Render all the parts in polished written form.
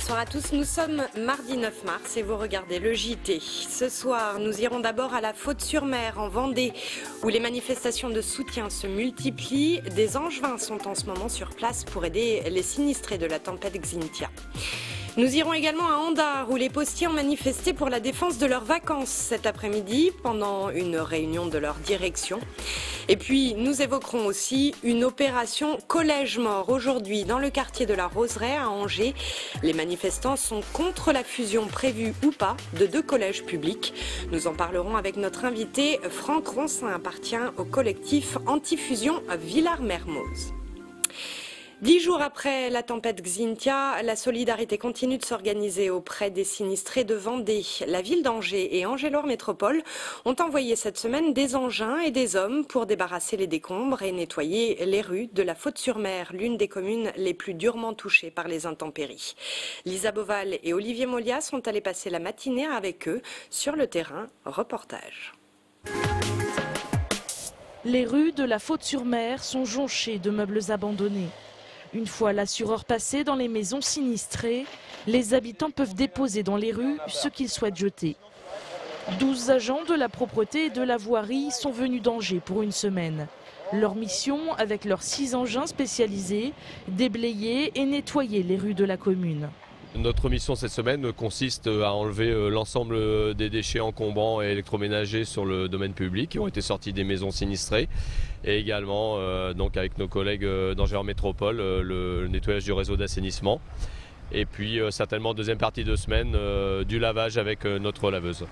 bonsoir à tous. Nous sommes mardi 9 mars et vous regardez le JT. Ce soir, nous irons d'abord à la Faute-sur-Mer en Vendée où les manifestations de soutien se multiplient. Des Angevins sont en ce moment sur place pour aider les sinistrés de la tempête Xynthia. Nous irons également à Andar où les postiers ont manifesté pour la défense de leurs vacances cet après-midi pendant une réunion de leur direction. Et puis nous évoquerons aussi une opération collège mort aujourd'hui dans le quartier de la Roseraie à Angers. Les manifestants sont contre la fusion prévue ou pas de 2 collèges publics. Nous en parlerons avec notre invité Franck Roncin, appartient au collectif Antifusion Villars-Mermoz. 10 jours après la tempête Xynthia, la solidarité continue de s'organiser auprès des sinistrés de Vendée. La ville d'Angers et Angers-Loire Métropole ont envoyé cette semaine des engins et des hommes pour débarrasser les décombres et nettoyer les rues de la Faute-sur-Mer, l'une des communes les plus durement touchées par les intempéries. Lisa Boval et Olivier Molia sont allés passer la matinée avec eux sur le terrain. Reportage. Les rues de la Faute-sur-Mer sont jonchées de meubles abandonnés. Une fois l'assureur passé dans les maisons sinistrées, les habitants peuvent déposer dans les rues ce qu'ils souhaitent jeter. 12 agents de la propreté et de la voirie sont venus d'Angers pour une semaine. Leur mission, avec leurs 6 engins spécialisés, déblayer et nettoyer les rues de la commune. Notre mission cette semaine consiste à enlever l'ensemble des déchets encombrants et électroménagers sur le domaine public qui ont été sortis des maisons sinistrées et également donc avec nos collègues d'Angers Métropole le nettoyage du réseau d'assainissement et puis certainement deuxième partie de semaine du lavage avec notre laveuse.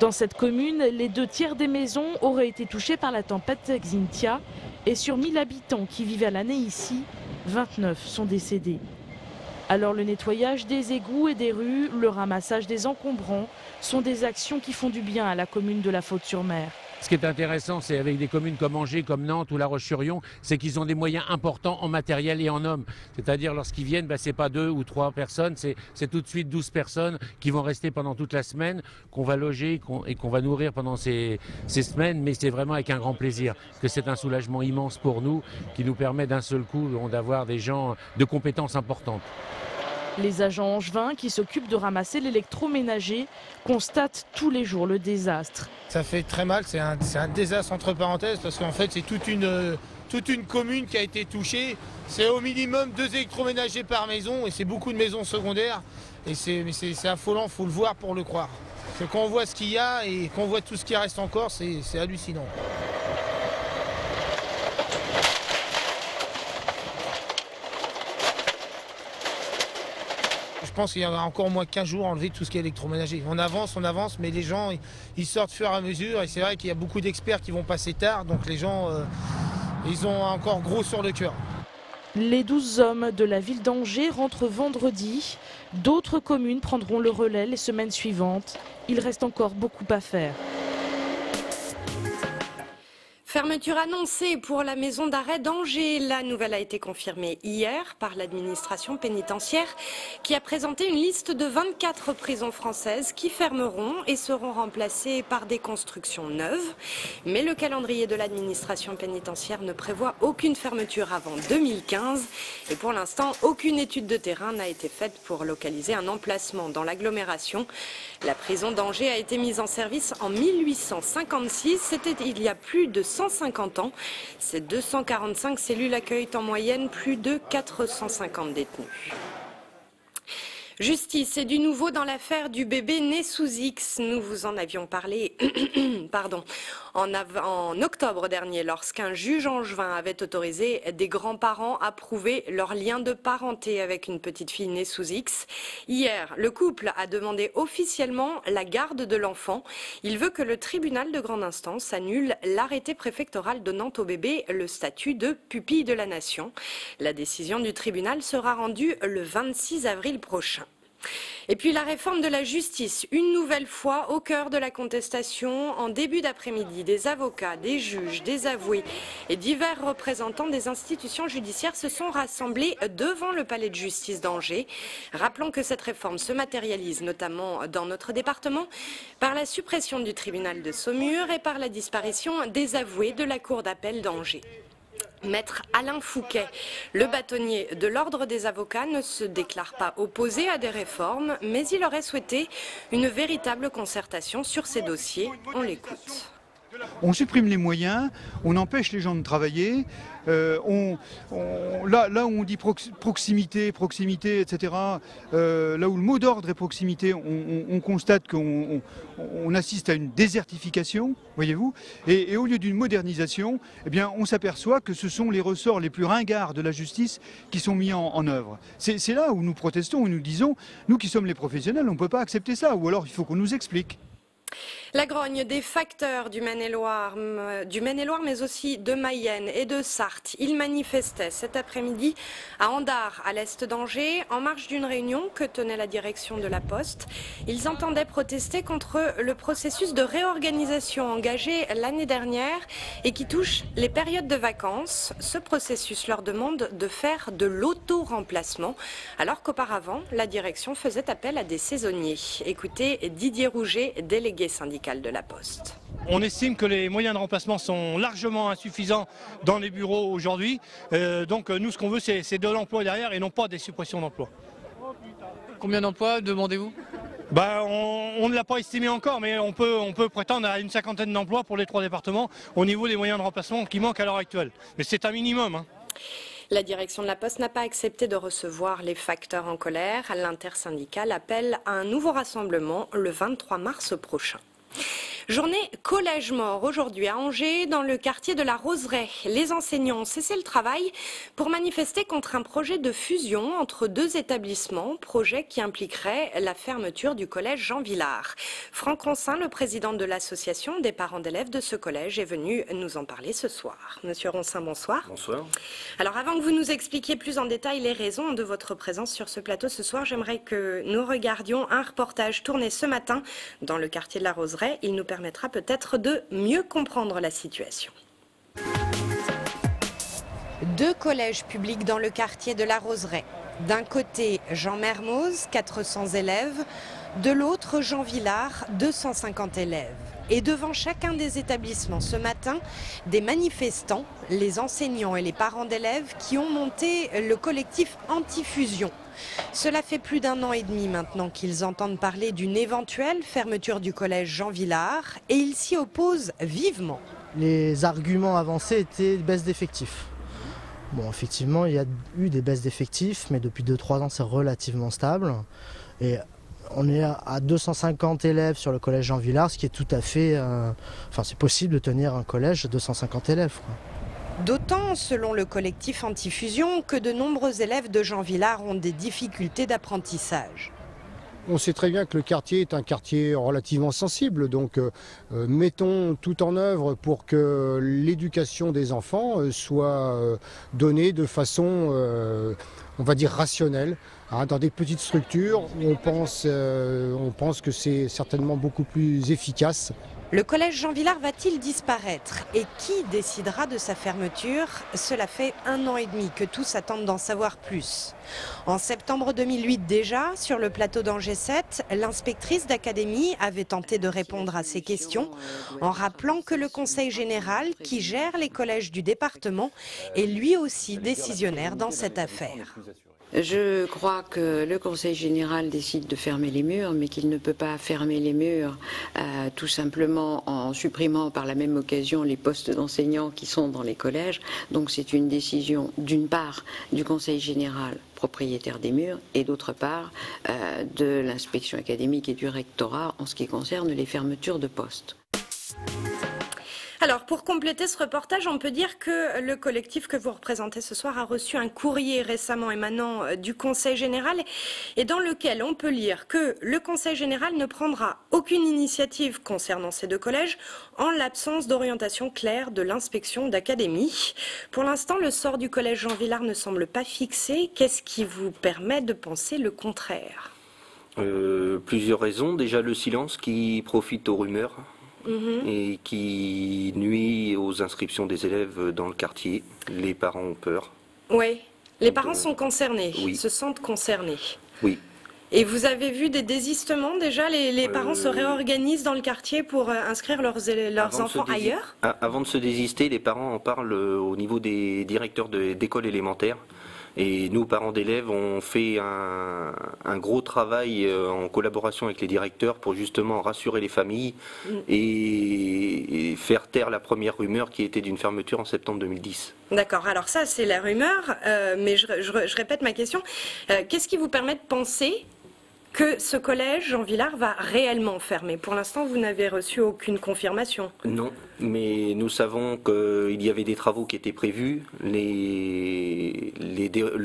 Dans cette commune, les 2 tiers des maisons auraient été touchées par la tempête Xynthia et sur 1000 habitants qui vivaient à l'année ici, 29 sont décédés. Alors le nettoyage des égouts et des rues, le ramassage des encombrants sont des actions qui font du bien à la commune de la Faute-sur-Mer. Ce qui est intéressant, c'est avec des communes comme Angers, comme Nantes ou La Roche-sur-Yon, c'est qu'ils ont des moyens importants en matériel et en hommes. C'est-à-dire lorsqu'ils viennent, ce n'est pas 2 ou 3 personnes, c'est tout de suite 12 personnes qui vont rester pendant toute la semaine, qu'on va loger et qu'on va nourrir pendant ces semaines, mais c'est vraiment avec un grand plaisir, que c'est un soulagement immense pour nous, qui nous permet d'un seul coup d'avoir des gens de compétences importantes. Les agents angevins qui s'occupent de ramasser l'électroménager constatent tous les jours le désastre. Ça fait très mal, c'est un désastre entre parenthèses parce qu'en fait c'est toute une commune qui a été touchée. C'est au minimum 2 électroménagers par maison et c'est beaucoup de maisons secondaires. Et c'est affolant, il faut le voir pour le croire. Parce que quand on voit ce qu'il y a et qu'on voit tout ce qui reste encore, c'est hallucinant. Je pense qu'il y en a encore au moins 15 jours à enlever tout ce qui est électroménager. On avance, mais les gens, ils sortent au fur et à mesure. Et c'est vrai qu'il y a beaucoup d'experts qui vont passer tard, donc les gens, ils ont encore gros sur le cœur. Les 12 hommes de la ville d'Angers rentrent vendredi. D'autres communes prendront le relais les semaines suivantes. Il reste encore beaucoup à faire. Fermeture annoncée pour la maison d'arrêt d'Angers. La nouvelle a été confirmée hier par l'administration pénitentiaire qui a présenté une liste de 24 prisons françaises qui fermeront et seront remplacées par des constructions neuves. Mais le calendrier de l'administration pénitentiaire ne prévoit aucune fermeture avant 2015. Et pour l'instant, aucune étude de terrain n'a été faite pour localiser un emplacement dans l'agglomération. La prison d'Angers a été mise en service en 1856. C'était il y a plus de 150 ans. Ces 245 cellules accueillent en moyenne plus de 450 détenus. Justice et du nouveau dans l'affaire du bébé né sous X. Nous vous en avions parlé en octobre dernier lorsqu'un juge angevin avait autorisé des grands-parents à prouver leur lien de parenté avec une petite fille née sous X. Hier, le couple a demandé officiellement la garde de l'enfant. Il veut que le tribunal de grande instance annule l'arrêté préfectoral donnant au bébé le statut de pupille de la nation. La décision du tribunal sera rendue le 26 avril prochain. Et puis la réforme de la justice, une nouvelle fois au cœur de la contestation. En début d'après-midi, des avocats, des juges, des avoués et divers représentants des institutions judiciaires se sont rassemblés devant le palais de justice d'Angers. Rappelons que cette réforme se matérialise notamment dans notre département par la suppression du tribunal de Saumur et par la disparition des avoués de la cour d'appel d'Angers. Maître Alain Fouquet, le bâtonnier de l'Ordre des avocats, ne se déclare pas opposé à des réformes, mais il aurait souhaité une véritable concertation sur ces dossiers. On l'écoute. On supprime les moyens, on empêche les gens de travailler, là où on dit proximité, etc., là où le mot d'ordre est proximité, on constate qu'on assiste à une désertification, voyez-vous, et au lieu d'une modernisation, eh bien, on s'aperçoit que ce sont les ressorts les plus ringards de la justice qui sont mis en œuvre. C'est là où nous protestons, où nous disons, nous qui sommes les professionnels, on ne peut pas accepter ça, ou alors il faut qu'on nous explique. La grogne des facteurs du Maine-et-Loire, mais aussi de Mayenne et de Sarthe. Ils manifestaient cet après-midi à Andars, à l'est d'Angers, en marge d'une réunion que tenait la direction de la Poste. Ils entendaient protester contre le processus de réorganisation engagé l'année dernière et qui touche les périodes de vacances. Ce processus leur demande de faire de l'auto-remplacement, alors qu'auparavant, la direction faisait appel à des saisonniers. Écoutez Didier Rouget, délégué syndical de la Poste. On estime que les moyens de remplacement sont largement insuffisants dans les bureaux aujourd'hui. Donc nous, ce qu'on veut, c'est de l'emploi derrière et non pas des suppressions d'emplois. Combien d'emplois demandez-vous ? On ne l'a pas estimé encore, mais on peut prétendre à une 50aine d'emplois pour les 3 départements au niveau des moyens de remplacement qui manquent à l'heure actuelle. Mais c'est un minimum, hein. La direction de la Poste n'a pas accepté de recevoir les facteurs en colère. L'intersyndicale appelle à un nouveau rassemblement le 23 mars prochain. Journée collège mort aujourd'hui à Angers, dans le quartier de la Roseraie. Les enseignants ont cessé le travail pour manifester contre un projet de fusion entre 2 établissements, projet qui impliquerait la fermeture du collège Jean Villard. Franck Ronsin, le président de l'association des parents d'élèves de ce collège, est venu nous en parler ce soir. Monsieur Ronsin, bonsoir. Bonsoir. Alors avant que vous nous expliquiez plus en détail les raisons de votre présence sur ce plateau ce soir, j'aimerais que nous regardions un reportage tourné ce matin dans le quartier de la Roseraie. Il nous permettra peut-être de mieux comprendre la situation. 2 collèges publics dans le quartier de la Roseraie. D'un côté, Jean Mermoz, 400 élèves. De l'autre, Jean Villard, 250 élèves. Et devant chacun des établissements ce matin, des manifestants, les enseignants et les parents d'élèves qui ont monté le collectif Anti-Fusion. Cela fait plus d'1 an et demi maintenant qu'ils entendent parler d'une éventuelle fermeture du collège Jean Villard et ils s'y opposent vivement. Les arguments avancés étaient baisse d'effectifs. Bon, effectivement, il y a eu des baisses d'effectifs, mais depuis 2-3 ans, c'est relativement stable. Et on est à 250 élèves sur le collège Jean Villard, ce qui est tout à fait... c'est possible de tenir un collège de 250 élèves, quoi. D'autant, selon le collectif Anti-Fusion, que de nombreux élèves de Jean Villard ont des difficultés d'apprentissage. On sait très bien que le quartier est un quartier relativement sensible, donc mettons tout en œuvre pour que l'éducation des enfants soit donnée de façon, on va dire, rationnelle. Dans des petites structures, on pense que c'est certainement beaucoup plus efficace. Le collège Jean Villard va-t-il disparaître? Et qui décidera de sa fermeture? Cela fait 1 an et demi que tous attendent d'en savoir plus. En septembre 2008 déjà, sur le plateau d'Angers 7, l'inspectrice d'académie avait tenté de répondre à ces questions en rappelant que le conseil général, qui gère les collèges du département, est lui aussi décisionnaire dans cette affaire. Je crois que le Conseil général décide de fermer les murs, mais qu'il ne peut pas fermer les murs tout simplement en supprimant par la même occasion les postes d'enseignants qui sont dans les collèges. Donc c'est une décision d'une part du Conseil général propriétaire des murs et d'autre part de l'inspection académique et du rectorat en ce qui concerne les fermetures de postes. Alors, pour compléter ce reportage, on peut dire que le collectif que vous représentez ce soir a reçu un courrier récemment émanant du Conseil général et dans lequel on peut lire que le Conseil général ne prendra aucune initiative concernant ces 2 collèges en l'absence d'orientation claire de l'inspection d'académie. Pour l'instant, le sort du collège Jean Villard ne semble pas fixé. Qu'est-ce qui vous permet de penser le contraire? Plusieurs raisons. Déjà, le silence qui profite aux rumeurs. Et qui nuit aux inscriptions des élèves dans le quartier. Les parents ont peur. Oui, les parents sont concernés, oui. se sentent concernés. Oui. Et vous avez vu des désistements déjà? Les parents se réorganisent dans le quartier pour inscrire leurs enfants ailleurs? Avant de se désister, les parents en parlent au niveau des directeurs d'écoles élémentaires. Et nous, parents d'élèves, on fait un gros travail en collaboration avec les directeurs pour justement rassurer les familles et faire taire la première rumeur qui était d'une fermeture en septembre 2010. D'accord, alors ça c'est la rumeur, mais je répète ma question. Qu'est-ce qui vous permet de penser que ce collège Jean Villard va réellement fermer? Pour l'instant, vous n'avez reçu aucune confirmation. Non, mais nous savons qu'il y avait des travaux qui étaient prévus. Le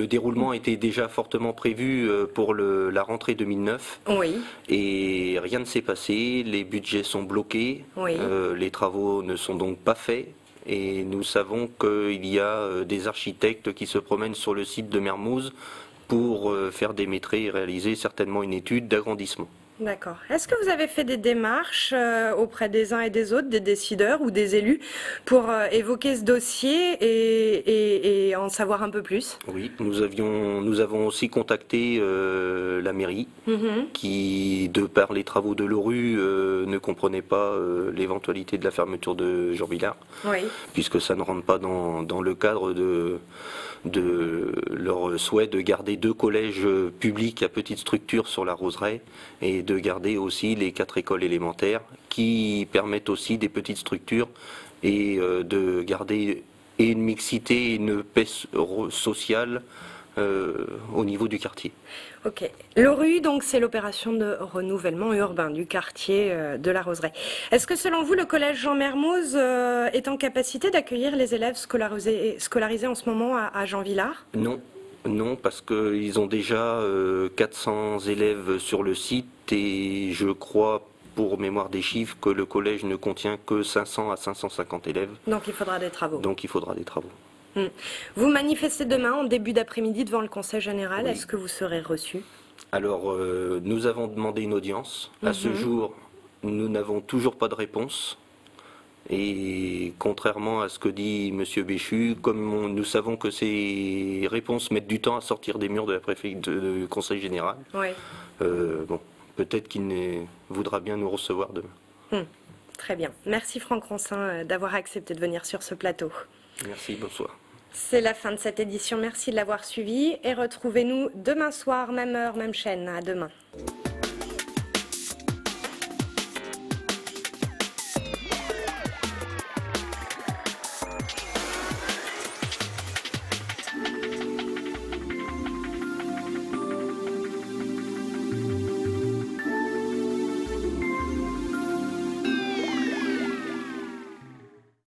déroulement était déjà fortement prévu pour la rentrée 2009. Oui. Et rien ne s'est passé, les budgets sont bloqués, oui. Les travaux ne sont donc pas faits. Et nous savons qu'il y a des architectes qui se promènent sur le site de Mermoz pour faire démétrer et réaliser certainement une étude d'agrandissement. D'accord. Est-ce que vous avez fait des démarches auprès des uns et des autres, des décideurs ou des élus, pour évoquer ce dossier et en savoir un peu plus? Oui, nous avons aussi contacté la mairie, qui, de par les travaux de l'ORU, ne comprenait pas l'éventualité de la fermeture de Jean Villard, oui. Puisque ça ne rentre pas dans le cadre de leur souhait de garder 2 collèges publics à petite structure sur la Roseraie et de garder aussi les 4 écoles élémentaires qui permettent aussi des petites structures et de garder une mixité et une paix sociale au niveau du quartier. Ok. L'ORU, donc, c'est l'opération de renouvellement urbain du quartier de la Roseraie. Est-ce que, selon vous, le collège Jean Mermoz est en capacité d'accueillir les élèves scolarisés en ce moment à Jean Villard? Non. Non, parce qu'ils ont déjà 400 élèves sur le site et je crois, pour mémoire des chiffres, que le collège ne contient que 500 à 550 élèves. Donc il faudra des travaux. Donc il faudra des travaux. Vous manifestez demain en début d'après-midi devant le Conseil général. Oui. Est-ce que vous serez reçu? Alors, nous avons demandé une audience. À ce jour, nous n'avons toujours pas de réponse. Et contrairement à ce que dit M. Béchu, comme nous savons que ces réponses mettent du temps à sortir des murs de la préfecture du Conseil général, oui. Bon, peut-être qu'il voudra bien nous recevoir demain. Très bien. Merci Franck Roncin d'avoir accepté de venir sur ce plateau. Merci, bonsoir. C'est la fin de cette édition. Merci de l'avoir suivi et retrouvez-nous demain soir, même heure, même chaîne. À demain.